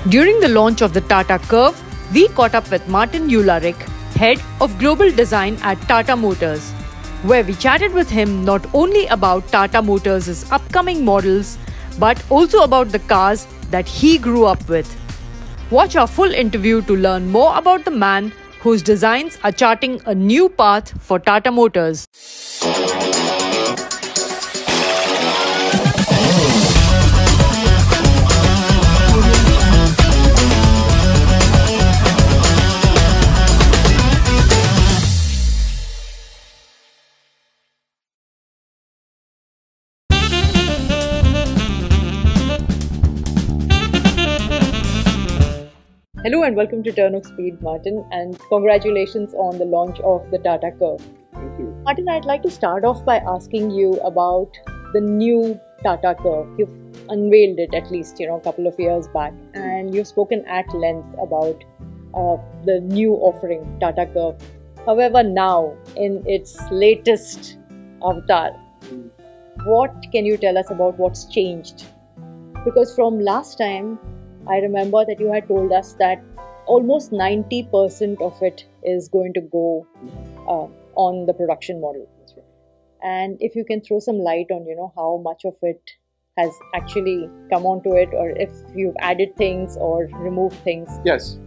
During the launch of the Tata Curvv, we caught up with Martin Uhlarik, Head of Global Design at Tata Motors, where we chatted with him not only about Tata Motors' upcoming models, but also about the cars that he grew up with. Watch our full interview to learn more about the man whose designs are charting a new path for Tata Motors. Hello and welcome to Turn of Speed, Martin, and congratulations on the launch of the Tata Curvv. Thank you. Martin, I'd like to start off by asking you about the new Tata Curvv. You've unveiled it at least, a couple of years back, and you've spoken at length about the new offering, Tata Curvv. However, now in its latest avatar, what can you tell us about what's changed? Because from last time, I remember that you had told us that almost 90% of it is going to go on the production model. That's right. And if you can throw some light on, how much of it has actually come onto it, or if you've added things or removed things. Yes.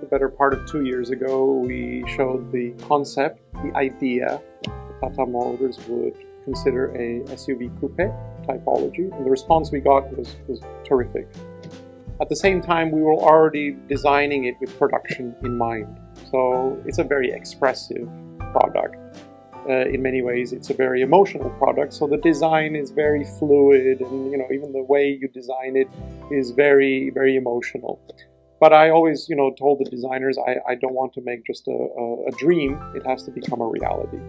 The better part of 2 years ago, we showed the concept, the idea that Tata Motors would consider a SUV coupe typology, and the response we got was terrific. At the same time, we were already designing it with production in mind. So it's a very expressive product. In many ways, it's a very emotional product. So the design is very fluid, and even the way you design it is very, very emotional. But I always, told the designers, I don't want to make just a dream. It has to become a reality.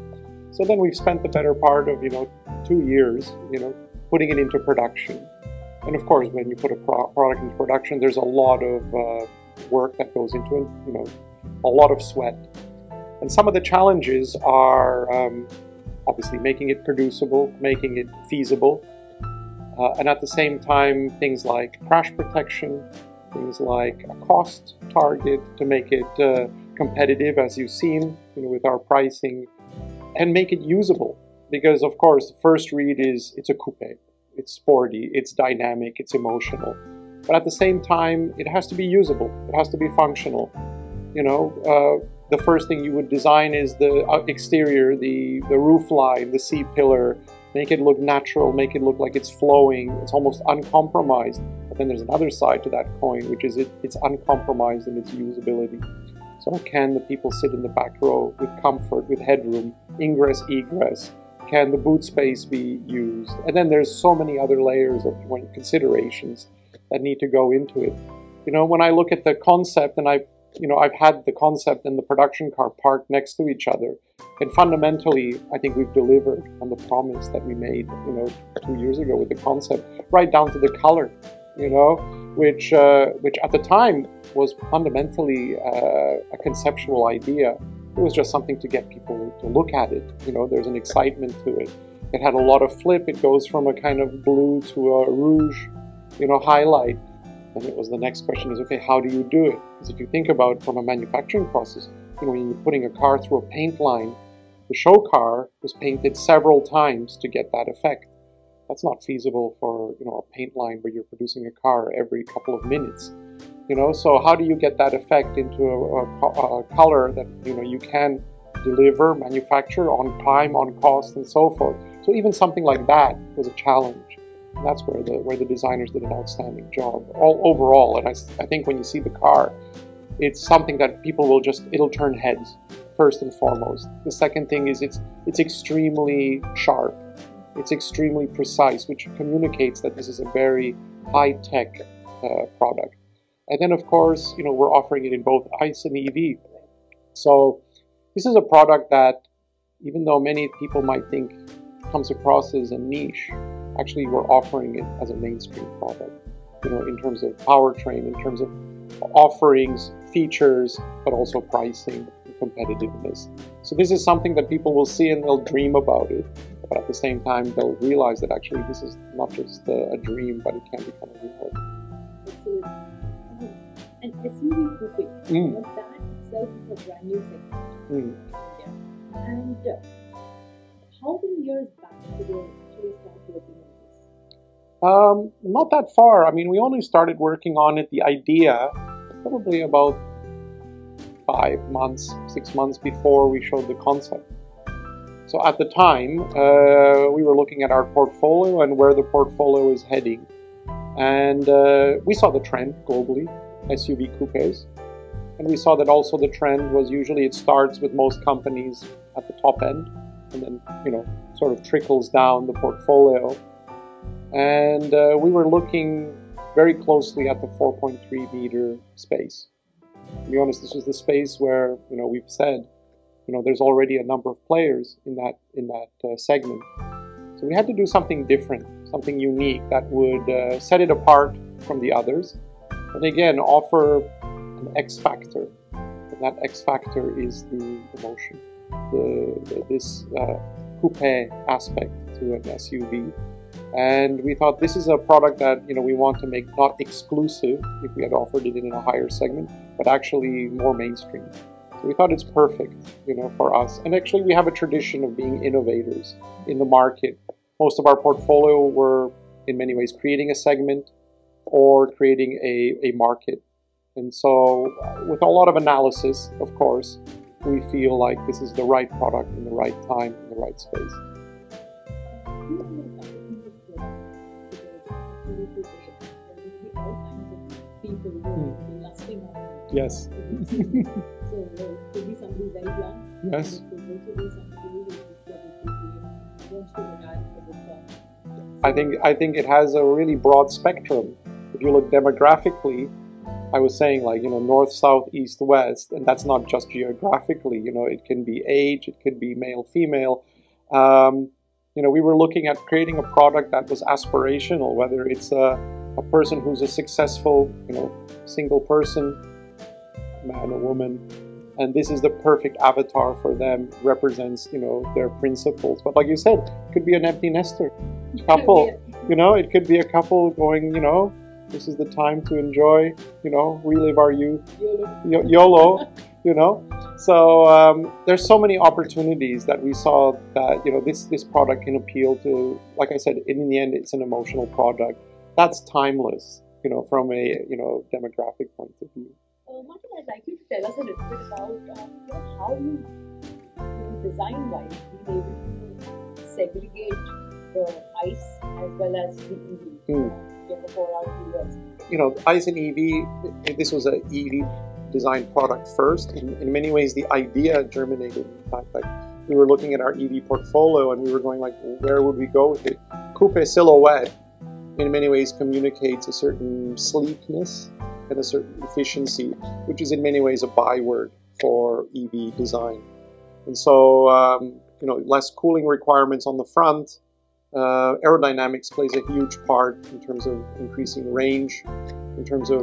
So then we've spent the better part of 2 years, putting it into production. And of course, when you put a product into production, there's a lot of work that goes into it, a lot of sweat. And some of the challenges are obviously making it producible, making it feasible, and at the same time, things like crash protection, things like a cost target to make it competitive, as you've seen, with our pricing, and make it usable. Because of course, the first read is it's a coupe. It's sporty, it's dynamic, it's emotional. But at the same time, it has to be usable. It has to be functional. The first thing you would design is the exterior, the roof line, the C-pillar. Make it look natural, make it look like it's flowing. It's almost uncompromised. But then there's another side to that coin, which is it's uncompromised in its usability. So can the people sit in the back row with comfort, with headroom, ingress, egress? Can the boot space be used? And then there's so many other layers of considerations that need to go into it. When I look at the concept, and I've had the concept and the production car parked next to each other, and fundamentally, I think we've delivered on the promise that we made, 2 years ago with the concept, right down to the color, which at the time was fundamentally a conceptual idea. It was just something to get people to look at it. There's an excitement to it. It had a lot of flip. It goes from a kind of blue to a rouge, highlight. And it was the next question is, okay, how do you do it? Because if you think about from a manufacturing process, when you're putting a car through a paint line, the show car was painted several times to get that effect. That's not feasible for, a paint line where you're producing a car every couple of minutes. So how do you get that effect into a color that, you can deliver, manufacture on time, on cost, and so forth. So even something like that was a challenge. And that's where the designers did an outstanding job overall. And I think when you see the car, it's something that people will it'll turn heads, first and foremost. The second thing is it's extremely sharp. It's extremely precise, which communicates that this is a very high-tech product. And then, of course, we're offering it in both ICE and EV. So this is a product that, even though many people might think comes across as a niche, actually we're offering it as a mainstream product, in terms of powertrain, in terms of offerings, features, but also pricing and competitiveness. So this is something that people will see and they'll dream about it. But at the same time, they'll realize that actually this is not just a dream, but it can become a reality. SUV coupe. That itself is a brand new segment in India. And how many years back did you actually start working on this? Not that far. I mean, we only started working on it, the idea, probably about 5 months, 6 months before we showed the concept. So at the time, we were looking at our portfolio and where the portfolio is heading. And we saw the trend globally, SUV coupes. And we saw that also the trend was usually it starts with most companies at the top end and then, sort of trickles down the portfolio. And we were looking very closely at the 4.3 meter space. To be honest, this was the space where, we've said, there's already a number of players in that segment. So we had to do something different, something unique that would set it apart from the others, and again offer an X factor. And that X factor is the emotion, this coupe aspect to an SUV. And we thought this is a product that we want to make not exclusive if we had offered it in a higher segment, but actually more mainstream. So we thought it's perfect, for us. And actually, we have a tradition of being innovators in the market. Most of our portfolio were, in many ways, creating a segment or creating a market. And so, with a lot of analysis, of course, we feel like this is the right product in the right time, in the right space. Yes. So it could be somebody very young. Yes. It could also be somebody who wants to retire for good time. I think it has a really broad spectrum. If you look demographically, I was saying north, south, east, west, and that's not just geographically. It can be age, it could be male, female. We were looking at creating a product that was aspirational, whether it's a person who's a successful, single person, man or woman, and this is the perfect avatar for them, represents, their principles. But like you said, it could be an empty nester couple, it could be a couple going, this is the time to enjoy, relive our youth, YOLO, So there's so many opportunities that we saw that, this product can appeal to. Like I said, in the end, it's an emotional product. That's timeless, from a, demographic point of view. Martin, I'd like you to tell us a little bit about how you, design-wise, been able to segregate the ICE as well as the EV for our viewers. ICE and EV, this was an EV design product first. In many ways, the idea germinated. In fact, we were looking at our EV portfolio and we were going where would we go with it? Coupe silhouette, in many ways, communicates a certain sleekness and a certain efficiency, which is in many ways a byword for EV design. And so, less cooling requirements on the front. Aerodynamics plays a huge part in terms of increasing range, in terms of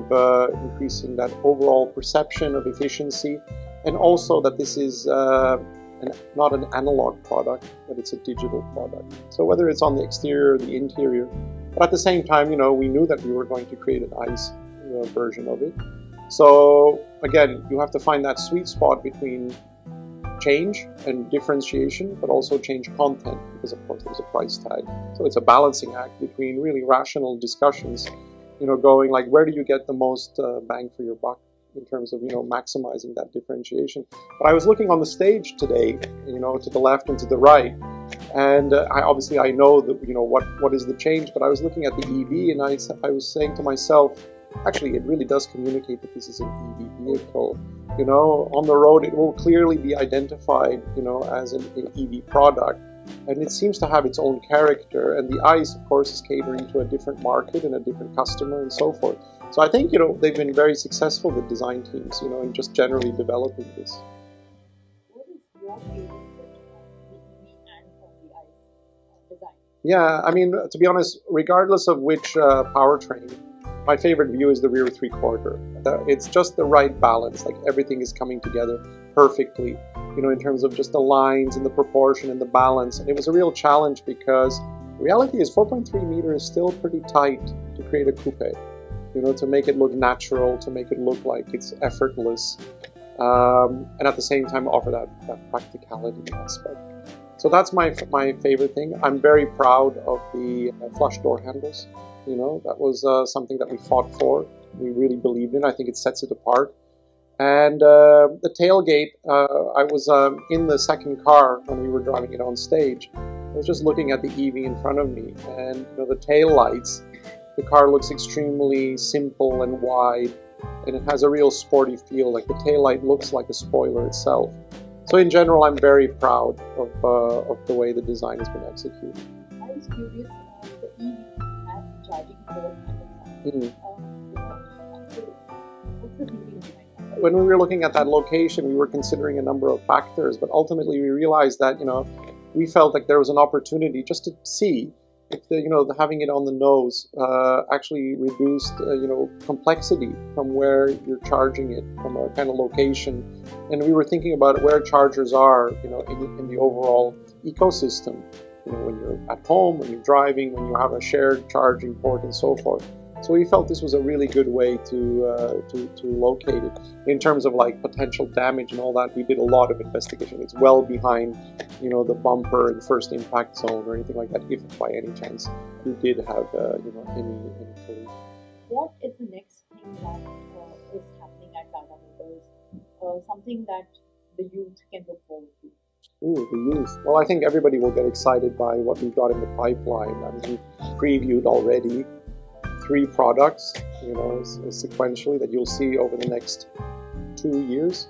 increasing that overall perception of efficiency, and also that this is not an analog product, but it's a digital product. So whether it's on the exterior or the interior, but at the same time, we knew that we were going to create an ICE version of it. So again, you have to find that sweet spot between change and differentiation, but also change content, because of course there's a price tag. So it's a balancing act between really rational discussions, going where do you get the most bang for your buck in terms of, maximizing that differentiation. But I was looking on the stage today, to the left and to the right, and I know that, what is the change, but I was looking at the EV and I was saying to myself, actually, it really does communicate that this is an EV vehicle. On the road, it will clearly be identified, as an EV product. And it seems to have its own character. And the ICE, of course, is catering to a different market and a different customer and so forth. So I think, they've been very successful, the design teams, in just generally developing this. What is your favorite the EV and the ICE design? Yeah, I mean, to be honest, regardless of which powertrain, my favorite view is the rear three-quarter. It's just the right balance, everything is coming together perfectly, in terms of just the lines and the proportion and the balance. And it was a real challenge because the reality is 4.3 meters is still pretty tight to create a coupe. you know, to make it look natural, to make it look like it's effortless, and at the same time offer that practicality aspect. So that's my favorite thing. I'm very proud of the flush door handles. You know, that was something that we fought for. We really believed in. I think it sets it apart. And the tailgate, I was in the second car when we were driving it on stage. I was just looking at the EV in front of me, and you know, the tail lights. The car looks extremely simple and wide, and it has a real sporty feel. Like the tail light looks like a spoiler itself. So in general, I'm very proud of the way the design has been executed. I was curious about the EV and charging port and the what's the thinking behind that? When we were looking at that location, we were considering a number of factors, but ultimately we realized that, you know, we felt like there was an opportunity just to see if the, you know, having it on the nose actually reduced, you know, complexity from where you're charging it from a kind of location. And we were thinking about where chargers are, you know, in the overall ecosystem. You know, when you're at home, when you're driving, when you have a shared charging port and so forth. So we felt this was a really good way to locate it. In terms of like potential damage and all that, we did a lot of investigation. It's well behind, you know, the bumper and first impact zone or anything like that, if by any chance you did have, you know, any collision. What is the next thing that is happening at Tata Motors? Something that the youth can look forward to? Ooh, the youth. Well, I think everybody will get excited by what we've got in the pipeline. I mean, we've previewed already 3 products, you know, sequentially that you'll see over the next 2 years,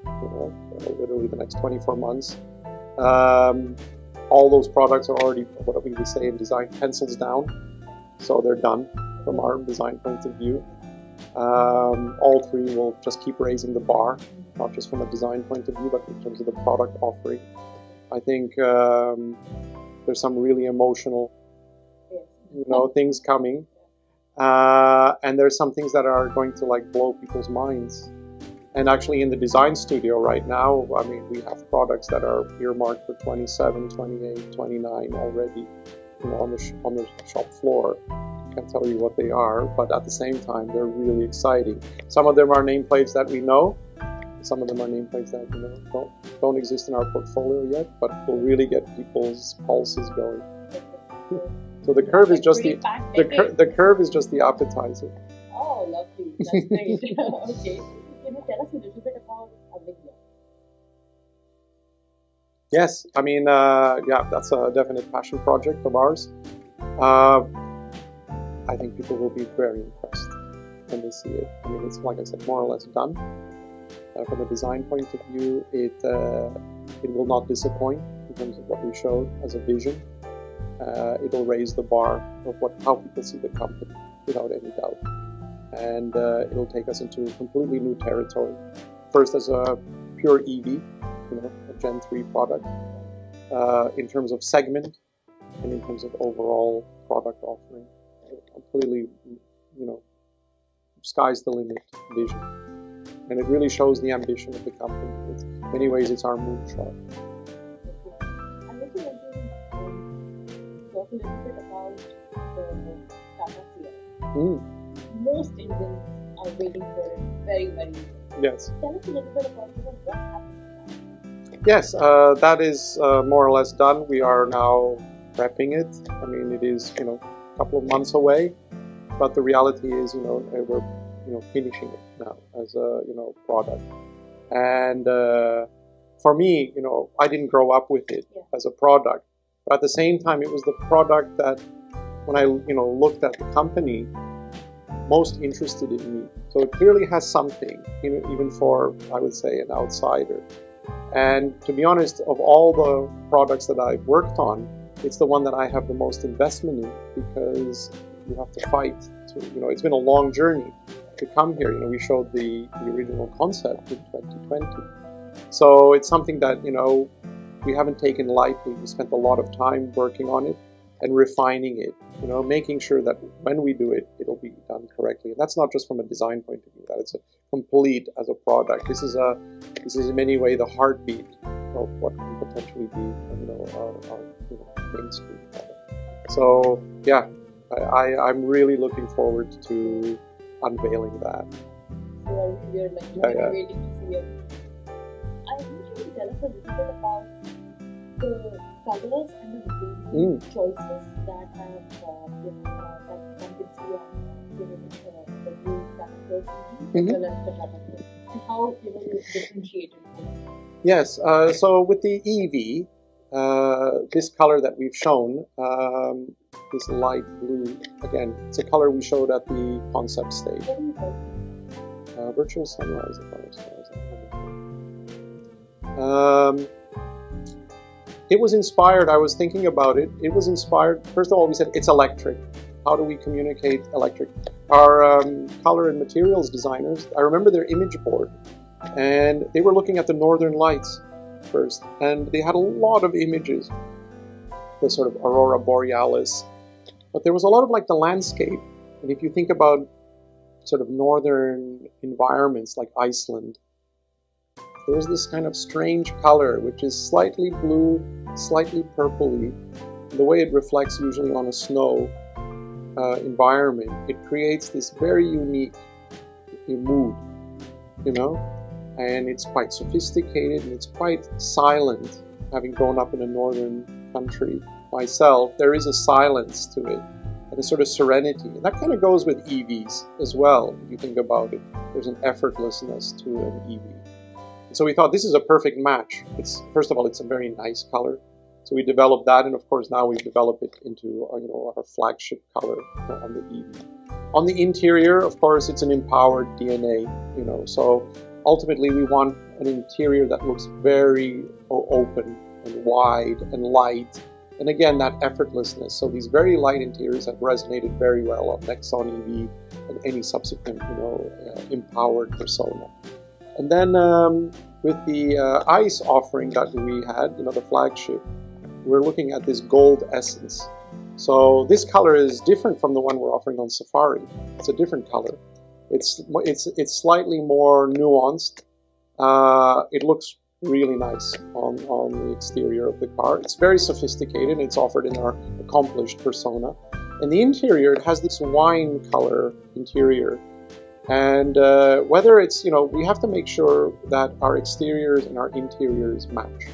you know, literally the next 24 months. All those products are already, what we would say in design, pencils down, so they're done from our design point of view. All 3 will just keep raising the bar, not just from a design point of view, but in terms of the product offering. I think there's some really emotional, you know, things coming. And there's some things that are going to like blow people's minds. And actually in the design studio right now, I mean, we have products that are earmarked for 27, 28, 29 already, you know, on the shop floor. I can't tell you what they are, but at the same time, they're really exciting. Some of them are nameplates that we know. Some of them are nameplates that, you know, don't exist in our portfolio yet, but will really get people's pulses going. So the Curvv is just the Curvv is just the appetizer. Oh, lovely! That's great. Okay, can you tell us a little bit about Alia? Yes, I mean, yeah, that's a definite passion project of ours. I think people will be very impressed when they see it. I mean, it's like I said, more or less done. From a design point of view, it will not disappoint in terms of what we showed as a vision. It'll raise the bar of how people see the company, without any doubt. And it'll take us into a completely new territory. First as a pure EV, you know, a Gen 3 product, in terms of segment and in terms of overall product offering. Completely, you know, sky's the limit vision. And it really shows the ambition of the company. In many ways, it's our moonshot. Talk a little bit about the Tata Curvv. Most Indians are waiting for it very, very soon. Yes. Tell us a little bit about what's happening. Yes, that is more or less done. We are now prepping it. I mean, it is, you know, a couple of months away, but the reality is, you know, we're, you know, finishing it now as a, you know, product. And for me, you know, I didn't grow up with it as a product. But at the same time, it was the product that, when I, you know, looked at the company, most interested in me. So it clearly has something, you know, even for, I would say, an outsider. And to be honest, of all the products that I've worked on, it's the one that I have the most investment in, because you have to fight. To, you know, it's been a long journey to come here. You know, we showed the original concept in 2020. So it's something that, you know, we haven't taken lightly. We spent a lot of time working on it and refining it, you know, making sure that when we do it, it'll be done correctly. And that's not just from a design point of view, that it's a complete as a product. This is in many ways the heartbeat of what can potentially be, you know, our you know, mainstream product. So yeah, I'm really looking forward to unveiling that. So we're like waiting to see it. I want you to tell us a little bit about the colors and the material choices that have, that one can see on the new Tata Curvv EV as well as the Tata Curvv, and how you differentiated both. Yes. So with the EV, this color that we've shown, this light blue, again, it's a color we showed at the concept stage. What do you call it? Virtual sunrise, if I was it was inspired, I was thinking about it, it was inspired, first of all we said it's electric. How do we communicate electric? Our color and materials designers, I remember their image board, and they were looking at the northern lights first, and they had a lot of images, the sort of aurora borealis, but there was a lot of like the landscape. And if you think about sort of northern environments like Iceland, there's this kind of strange color which is slightly blue, slightly purpley. The way it reflects usually on a snow environment, it creates this very unique mood, you know, and it's quite sophisticated and it's quite silent. Having grown up in a northern country myself, there is a silence to it and a sort of serenity, and that kind of goes with EVs as well. If you think about it, there's an effortlessness to an EV. And so we thought this is a perfect match. It's, first of all, it's a very nice color. So we developed that, and of course now we've developed it into our flagship color on the EV. On the interior, of course, it's an empowered DNA, so ultimately we want an interior that looks very open and wide and light. And again, that effortlessness. So these very light interiors have resonated very well on Nexon EV and any subsequent, empowered persona. And then with the ICE offering that we had, the flagship, we're looking at this gold essence. So this color is different from the one we're offering on Safari. It's a different color. It's slightly more nuanced. It looks really nice on the exterior of the car. It's very sophisticated. It's offered in our accomplished persona. And the interior, it has this wine color interior. And whether it's, we have to make sure that our exteriors and our interiors match.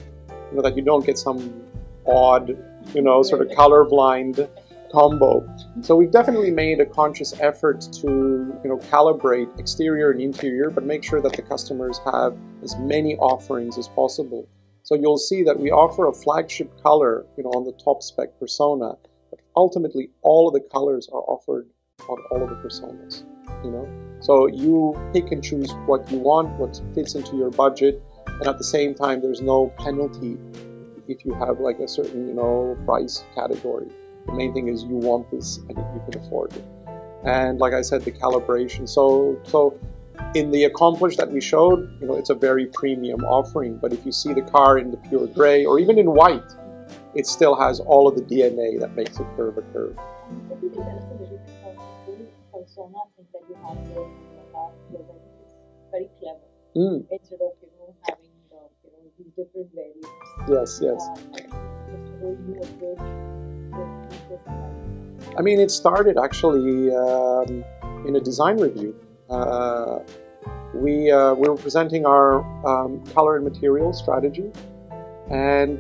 That you don't get some odd, sort of colorblind combo. So we've definitely made a conscious effort to, calibrate exterior and interior, but make sure that the customers have as many offerings as possible. So you'll see that we offer a flagship color, on the top spec persona, but ultimately all of the colors are offered on all of the personas, So you pick and choose what you want, what fits into your budget, and at the same time, there's no penalty if you have like a certain, price category. The main thing is you want this and you can afford it. And like I said, the calibration. So in the accomplished that we showed, it's a very premium offering. But if you see the car in the pure gray or even in white, it still has all of the DNA that makes it curve a curve. If you can tell us a little bit about the whole persona thing that you have here in your car, because I think it's very clever. Instead of having these different variants. Yes. Just a whole new approach. I mean, it started actually in a design review. We were presenting our color and material strategy, and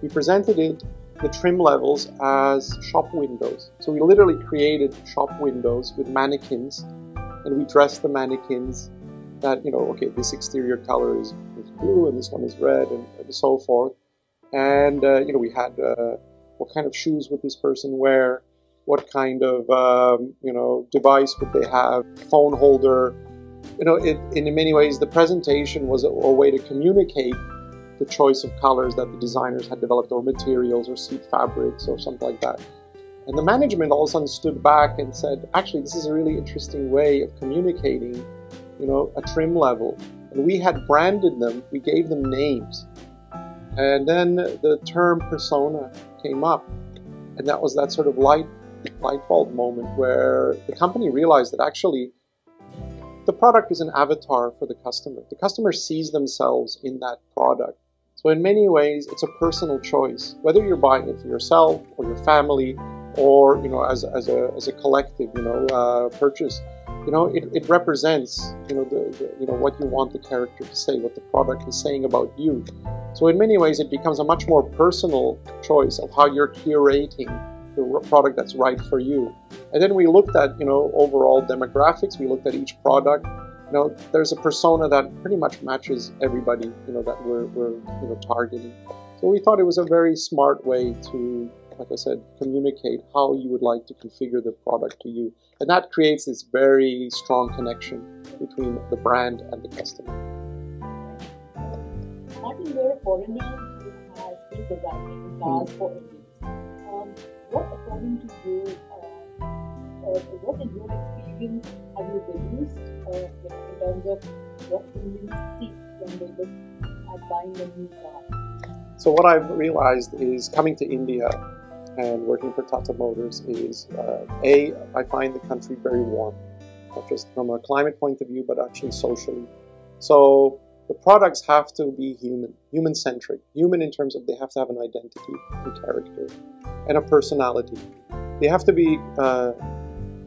we presented the trim levels as shop windows. So we literally created shop windows with mannequins, and we dressed the mannequins that, okay, this exterior color is blue and this one is red and so forth. And, we had what kind of shoes would this person wear? What kind of, device would they have? Phone holder. In many ways, the presentation was a way to communicate the choice of colors that the designers had developed, or materials, or seat fabrics, or something like that. And the management all of a sudden stood back and said, actually, this is a really interesting way of communicating, a trim level. And we had branded them, we gave them names. And then the term persona came up. And that was that sort of light bulb moment where the company realized that actually the product is an avatar for the customer. The customer sees themselves in that product. So in many ways, it's a personal choice. Whether you're buying it for yourself or your family or as a collective purchase. It represents what you want the character to say, what the product is saying about you. So in many ways, it becomes a much more personal choice of how you're curating the product that's right for you. And then we looked at overall demographics. We looked at each product. There's a persona that pretty much matches everybody that we're targeting. So we thought it was a very smart way to, like I said, communicate how you would like to configure the product to you. And that creates this very strong connection between the brand and the customer. Martin, you're a foreigner who has been designing cars for Indians. What, according to you, what in your experience have you deduced in terms of what Indians see when they look at buying a new car? So what I've realized is coming to India and working for Tata Motors is, I find the country very warm, not just from a climate point of view, but actually socially. So the products have to be human-centric, human in terms of they have to have an identity and character and a personality. They have to be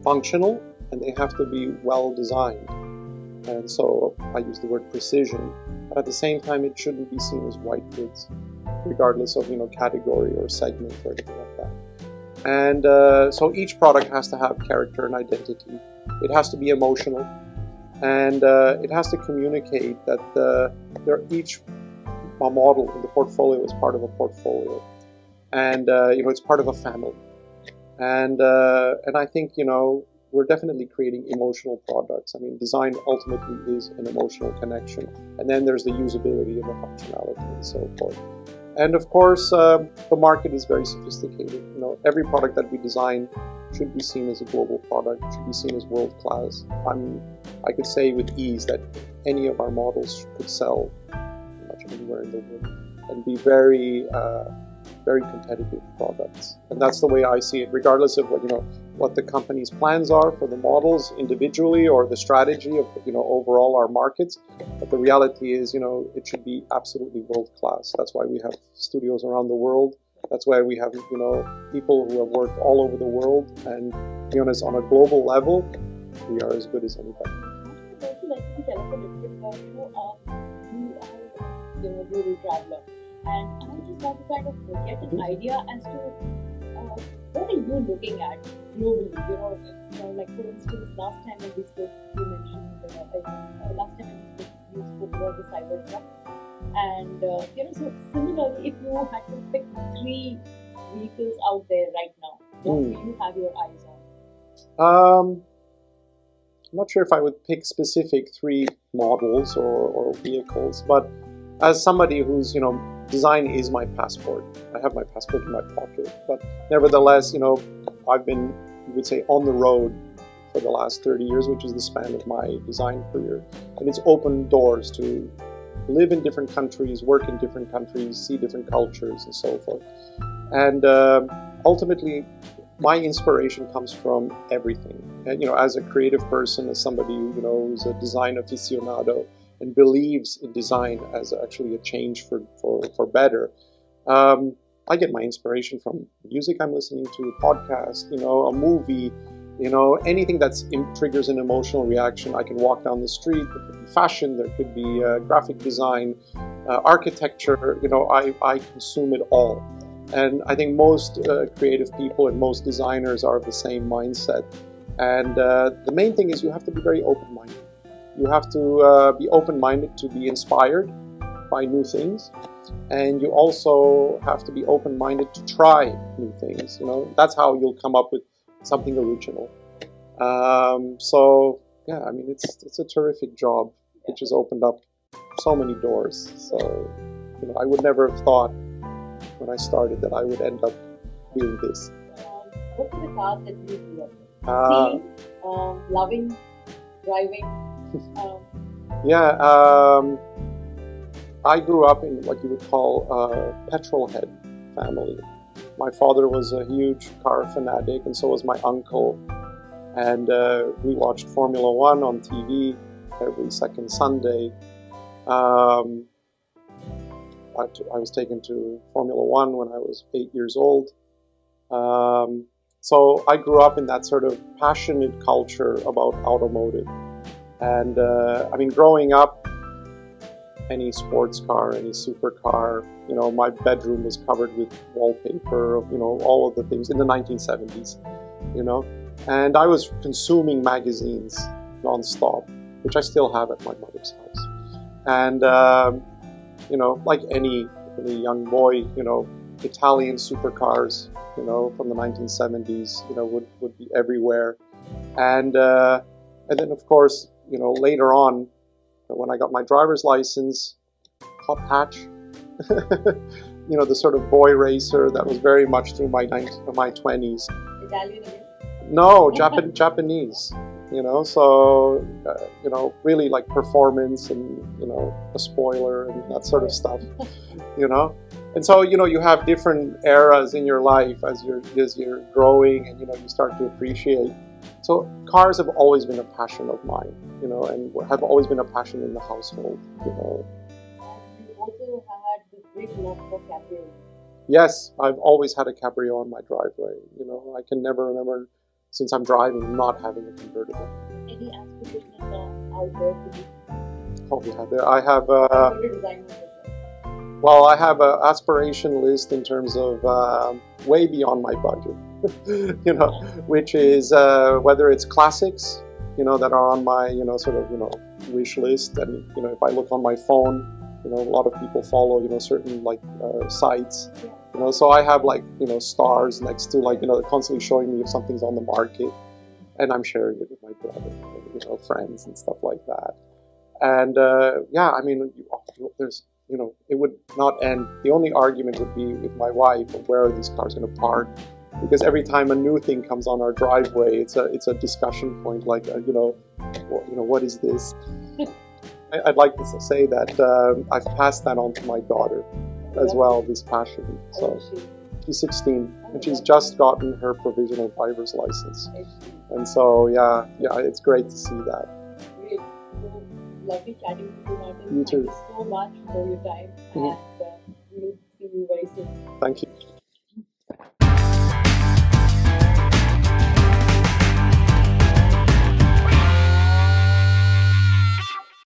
functional, and they have to be well designed. And so I use the word precision, but at the same time it shouldn't be seen as white goods, regardless of category or segment or anything like that. And so each product has to have character and identity. It has to be emotional, and it has to communicate that each model in the portfolio is part of a portfolio, and it's part of a family. And I think we're definitely creating emotional products. I mean, design ultimately is an emotional connection, and then there's the usability and the functionality and so forth. And of course, the market is very sophisticated. Every product that we design should be seen as a global product, should be seen as world class. I could say with ease that any of our models could sell pretty much anywhere in the world and be very competitive products. And that's the way I see it, regardless of what the company's plans are for the models individually or the strategy of overall our markets. But the reality is, it should be absolutely world class. That's why we have studios around the world. That's why we have people who have worked all over the world, and to be honest, on a global level, we are as good as anybody. I would also like to tell us a little bit about you are a global traveler. And I just want to kind of get an idea as to what are you looking at globally? Like for instance, last time when we spoke, you mentioned last time when you spoke about the Cybertruck, and so similarly, if you had to pick 3 vehicles out there right now, what do you have your eyes on? I'm not sure if I would pick specific 3 models or vehicles, but as somebody who's design is my passport. I have my passport in my pocket, but nevertheless, I've been, you would say, on the road for the last 30 years, which is the span of my design career. And it's opened doors to live in different countries, work in different countries, see different cultures, and so forth. And ultimately, my inspiration comes from everything. And, as a creative person, as somebody who's a design aficionado, and believes in design as actually a change for better. I get my inspiration from music I'm listening to, a podcast, a movie, anything that triggers an emotional reaction. I can walk down the street, there could be fashion, there could be graphic design, architecture, I consume it all. And I think most creative people and most designers are of the same mindset. And the main thing is you have to be very open-minded. You have to be open-minded to be inspired by new things, and you also have to be open-minded to try new things. That's how you'll come up with something original. So yeah, I mean, it's a terrific job, which has opened up so many doors. So I would never have thought when I started that I would end up doing this. What were the cars that you grew up with? Seeing, loving, driving. I grew up in what you would call a petrol head family. My father was a huge car fanatic, and so was my uncle. And we watched Formula One on TV every second Sunday. I was taken to Formula One when I was 8 years old. So I grew up in that sort of passionate culture about automotive. And I mean, growing up, any sports car, any supercar, you know, my bedroom was covered with wallpaper of, you know, all of the things in the 1970s, you know. And I was consuming magazines non-stop, which I still have at my mother's house. And, you know, like any young boy, you know, Italian supercars, you know, from the 1970s, you know, would be everywhere. And then, of course, you know, later on, when I got my driver's license, hot hatch, you know, the sort of boy racer that was very much through my 20s. Italian again? No, Japanese, you know, so, you know, really like performance and, you know, a spoiler and that sort of stuff, you know. And so, you know, you have different eras in your life as you're growing and, you know, you start to appreciate. So cars have always been a passion of mine, you know, and have always been a passion in the household, you know. And you also had this great love for Caprio. Yes, I've always had a Caprio on my driveway, you know. I can never remember, since I'm driving, not having a convertible. Any aspirations out there to be? Oh yeah, I have Designers as well. well, I have an aspiration list in terms of way beyond my budget, you know, which is whether it's classics, you know, that are on my, you know, sort of, you know, wish list. And, you know, if I look on my phone, you know, a lot of people follow, you know, certain like sites, you know, so I have like, you know, stars next to like, you know, constantly showing me if something's on the market, and I'm sharing it with my brother, you know, friends and stuff like that. And yeah, I mean, there's, you know, it would not end. The only argument would be with my wife of where are these cars going to park, because every time a new thing comes on our driveway, it's a discussion point. Like, you know, what is this? I'd like to say that I've passed that on to my daughter as well, this passion. So she's 16 and she's just gotten her provisional driver's license. And so yeah, it's great to see that. Great. So lovely chatting to you, Martin. You too. Thank you so much for your time, and we'll see you very soon. Thank you.